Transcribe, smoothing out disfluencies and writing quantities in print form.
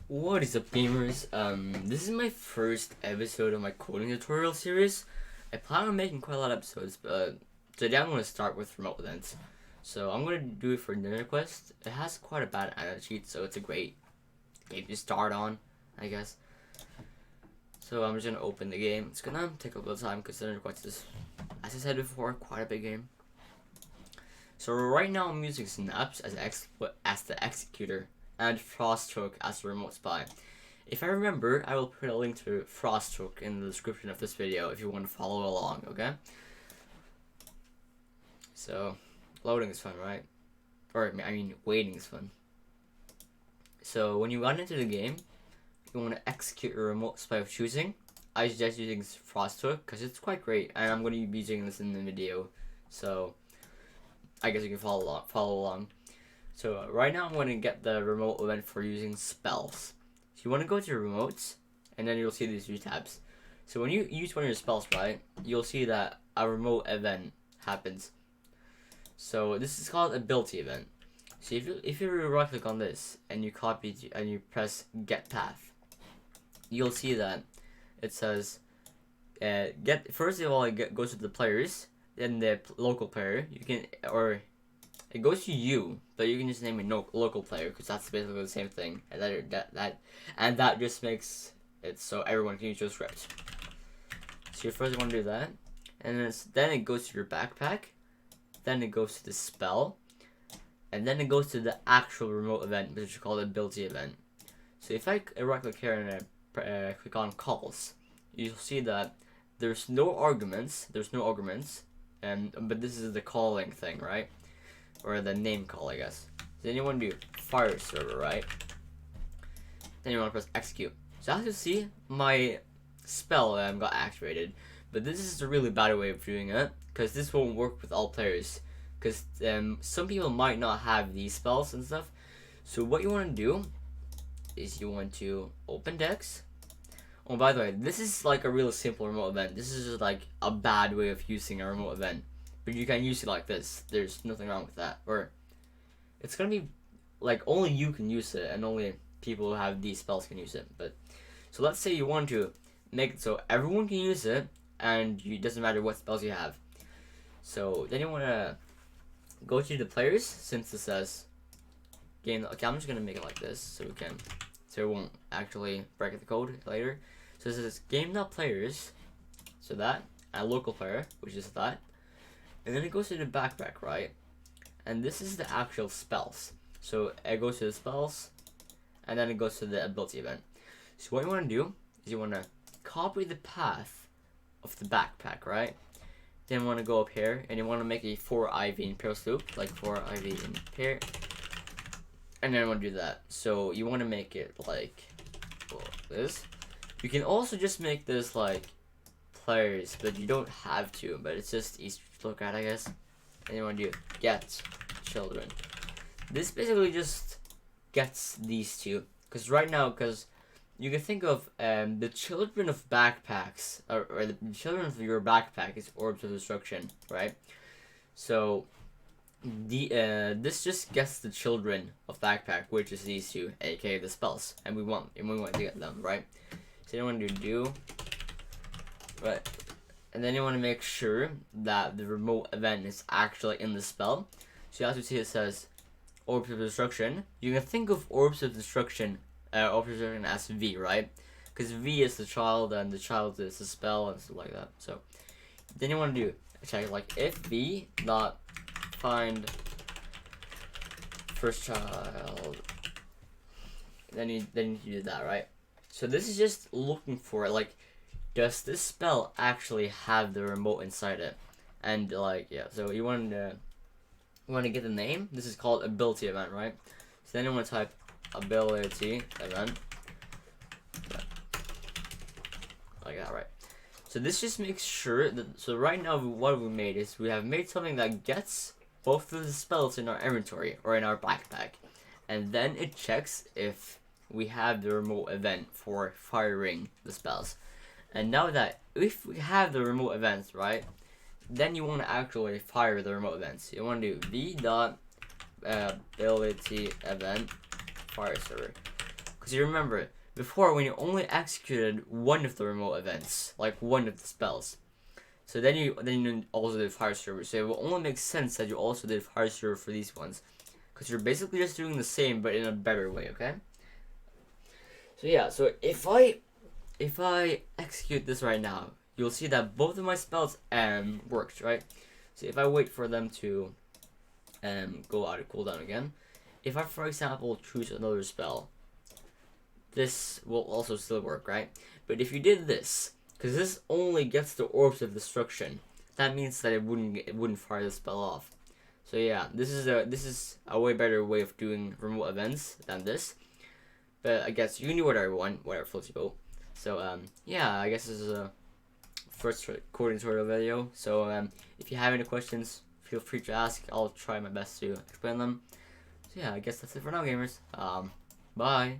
What is up, gamers? This is my first episode of my coding tutorial series. I plan on making quite a lot of episodes, but today I'm going to start with remote events. So I'm going to do it for Dinner Quest. It has quite a bad anti cheat, so it's a great game to start on, I guess. So I'm just going to open the game. It's going to take a little time because Dinner Quest is, as I said before, quite a big game. So right now I'm using Synapse as the executor and Froststroke as the remote spy. If I remember, I will put a link to Froststroke in the description of this video if you want to follow along, okay? So, loading is fun, right? Or, I mean, waiting is fun. So, when you run into the game, you want to execute your remote spy of choosing. I suggest using Froststroke because it's quite great, and I'm going to be using this in the video. So, I guess you can follow along. So right now I'm going to get the remote event for using spells. So you want to go to your remotes, and then you'll see these three tabs. So when you use one of your spells, right, you'll see that a remote event happens. So this is called ability event. So if you right click on this and you copy and you press get path, you'll see that it says first of all it goes to the players, then the local player. You can it goes to you, but you can just name it local player because that's basically the same thing, and that just makes it so everyone can use your script. So you first want to do that, and then it goes to your backpack, then it goes to the spell, and then it goes to the actual remote event, which is called ability event. So if I right click here and I click on calls, you'll see that there's no arguments, but this is the calling thing, right? Or the name call, I guess. Then you want to do fire server, right? Then you want to press execute. So as you see, my spell got activated, but this is a really bad way of doing it because this won't work with all players. Because some people might not have these spells and stuff. So what you want to do is you want to open Dex. Oh, by the way, this is like a real simple remote event. This is just like a bad way of using a remote event. But you can use it like this. There's nothing wrong with that. Or it's gonna be like only you can use it, and only people who have these spells can use it. But so let's say you want to make it so everyone can use it, and it doesn't matter what spells you have. So then you want to go to the players, since it says game. Okay, I'm just gonna make it like this so it won't actually break the code later. So this is game.players, so that, and local player, which is that. And then it goes to the backpack, right? And this is the actual spells. So it goes to the spells, and then it goes to the ability event. So what you want to do is you want to copy the path of the backpack, right? Then you want to go up here, and you want to make a for IV in pairs loop, like for IV in pair. And then you want to do that. So you want to make it like this. You can also just make this like players, but you don't have to, but it's just easy to look at, I guess. And you want to do get children. This basically just gets these two, because right now, you can think of the children of backpacks, or the children of your backpack is orbs of destruction, right? So this just gets the children of backpack, which is these two, aka the spells, and we want to get them, right? So you want to do right, and then you want to make sure that the remote event is actually in the spell. So as you see, it says orbs of destruction. You can think of orbs of destruction as V, right? Because V is the child and the child is the spell and stuff like that. So then you want to do check like if V not find first child, then you do that, right? So this is just looking for like, does this spell actually have the remote inside it? And like, yeah, so you want to get the name. This is called ability event, right? So then you want to type ability event, like that, right? So this just makes sure that, so right now what we made is we have made something that gets both of the spells in our inventory or in our backpack, and then it checks if we have the remote event for firing the spells. And now that if we have the remote events, right, then you want to actually fire the remote events. You want to do v.ability event fire server. Because you remember, before when you only executed one of the remote events, like one of the spells, so then you also did fire server. So it will only make sense that you also did fire server for these ones, because you're basically just doing the same but in a better way. Okay. So yeah. So if I execute this right now, you'll see that both of my spells worked, right? So if I wait for them to go out of cooldown again, if I, for example, choose another spell, this will also still work, right? But if you did this, because this only gets the orbs of destruction, that means that it wouldn't fire the spell off. So yeah, this is a way better way of doing remote events than this. But I guess you can do whatever you want, whatever floats your boat. So yeah, I guess this is a first recording tutorial video. So if you have any questions, feel free to ask. I'll try my best to explain them. So yeah, I guess that's it for now, gamers. Bye.